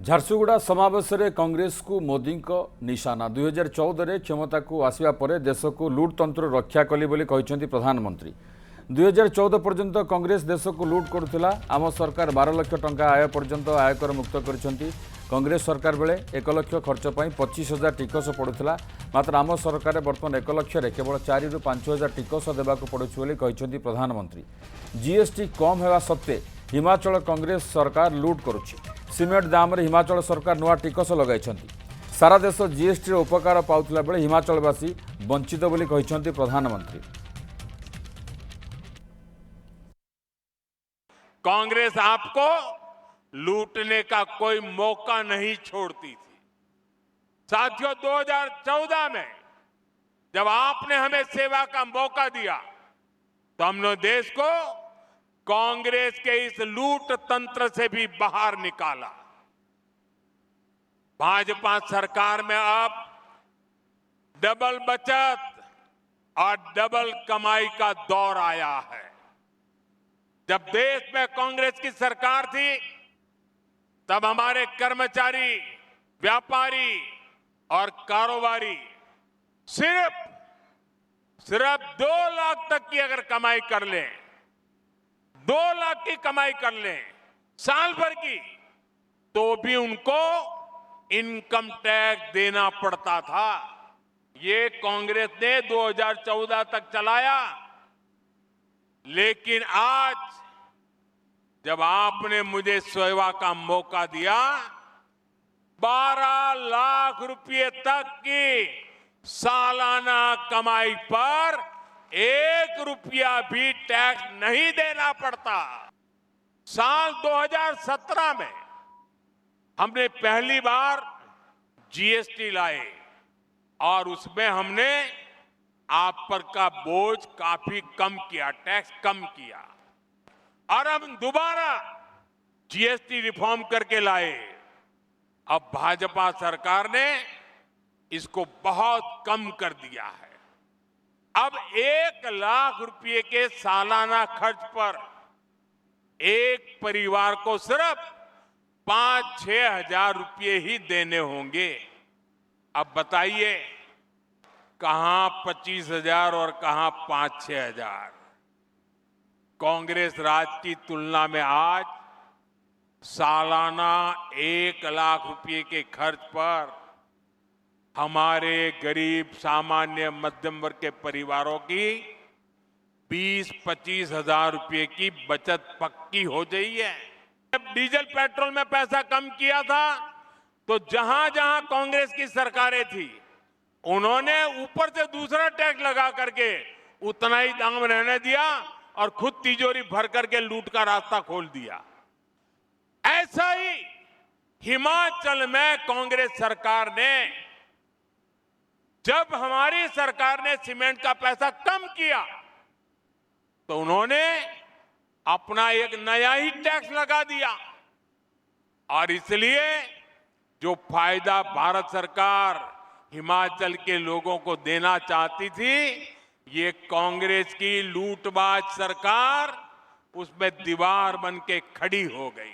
झारसुगुड़ा समावेश में कांग्रेस को मोदी को निशाना 2014 क्षमता को आसवा पर देश को लुट तंत्र रक्षा कली बोली कहते प्रधानमंत्री। 2014 पर्यंत कांग्रेस देश को लुट करुला। आम सरकार 12 लाख टंका आय पर्यंत आयकर मुक्त कर कांग्रेस सरकार बेले 1 लाख खर्च पर 25,000 टिकस पड़ूला। मात्र आम सरकार बर्तमान 1 लाख केवल 4 ରୁ 5,000 टिकस देवाक पड़ुछि कहते प्रधानमंत्री। जीएसटी कम होगा सत्वे हिमाचल कांग्रेस सरकार लुट करुछि। सीमेंट दाम रे हिमाचल सरकार नुआ टिकस लगाई। सारा देश जीएसटी उपकार पाउथिला बेले हिमाचलवासी वंचित बोली कहते प्रधानमंत्री। कांग्रेस आपको लूटने का कोई मौका नहीं छोड़ती थी। साथियों, 2014 में जब आपने हमें सेवा का मौका दिया तो हमने देश को कांग्रेस के इस लूट तंत्र से भी बाहर निकाला। भाजपा सरकार में अब डबल बचत और डबल कमाई का दौर आया है। जब देश में कांग्रेस की सरकार थी तब हमारे कर्मचारी, व्यापारी और कारोबारी सिर्फ 2 लाख तक की अगर कमाई कर लें, 2 लाख की कमाई कर लें साल भर की, तो भी उनको इनकम टैक्स देना पड़ता था। ये कांग्रेस ने 2014 तक चलाया। लेकिन आज जब आपने मुझे सेवा का मौका दिया, 12 लाख रुपए तक की सालाना कमाई पर 1 रुपया भी टैक्स नहीं देना पड़ता। साल 2017 में हमने पहली बार जीएसटी लाए और उसमें हमने आप पर का बोझ काफी कम किया, टैक्स कम किया। और हम दोबारा जीएसटी रिफॉर्म करके लाए। अब भाजपा सरकार ने इसको बहुत कम कर दिया है। अब 1 लाख रुपए के सालाना खर्च पर एक परिवार को सिर्फ 5-6 हजार रुपये ही देने होंगे। अब बताइए, कहां 25,000 और कहां 5-6 हजार। कांग्रेस राज की तुलना में आज सालाना 1 लाख रुपए के खर्च पर हमारे गरीब, सामान्य, मध्यम वर्ग के परिवारों की 20-25 हजार रुपए की बचत पक्की हो गई है। जब डीजल पेट्रोल में पैसा कम किया था तो जहां जहां कांग्रेस की सरकारें थी उन्होंने ऊपर से दूसरा टैक्स लगा करके उतना ही दाम रहने दिया और खुद तिजोरी भर करके लूट का रास्ता खोल दिया। ऐसा ही हिमाचल में कांग्रेस सरकार ने, जब हमारी सरकार ने सीमेंट का पैसा कम किया तो उन्होंने अपना एक नया ही टैक्स लगा दिया। और इसलिए जो फायदा भारत सरकार हिमाचल के लोगों को देना चाहती थी, ये कांग्रेस की लूटबाज सरकार उसमें दीवार बन के खड़ी हो गई।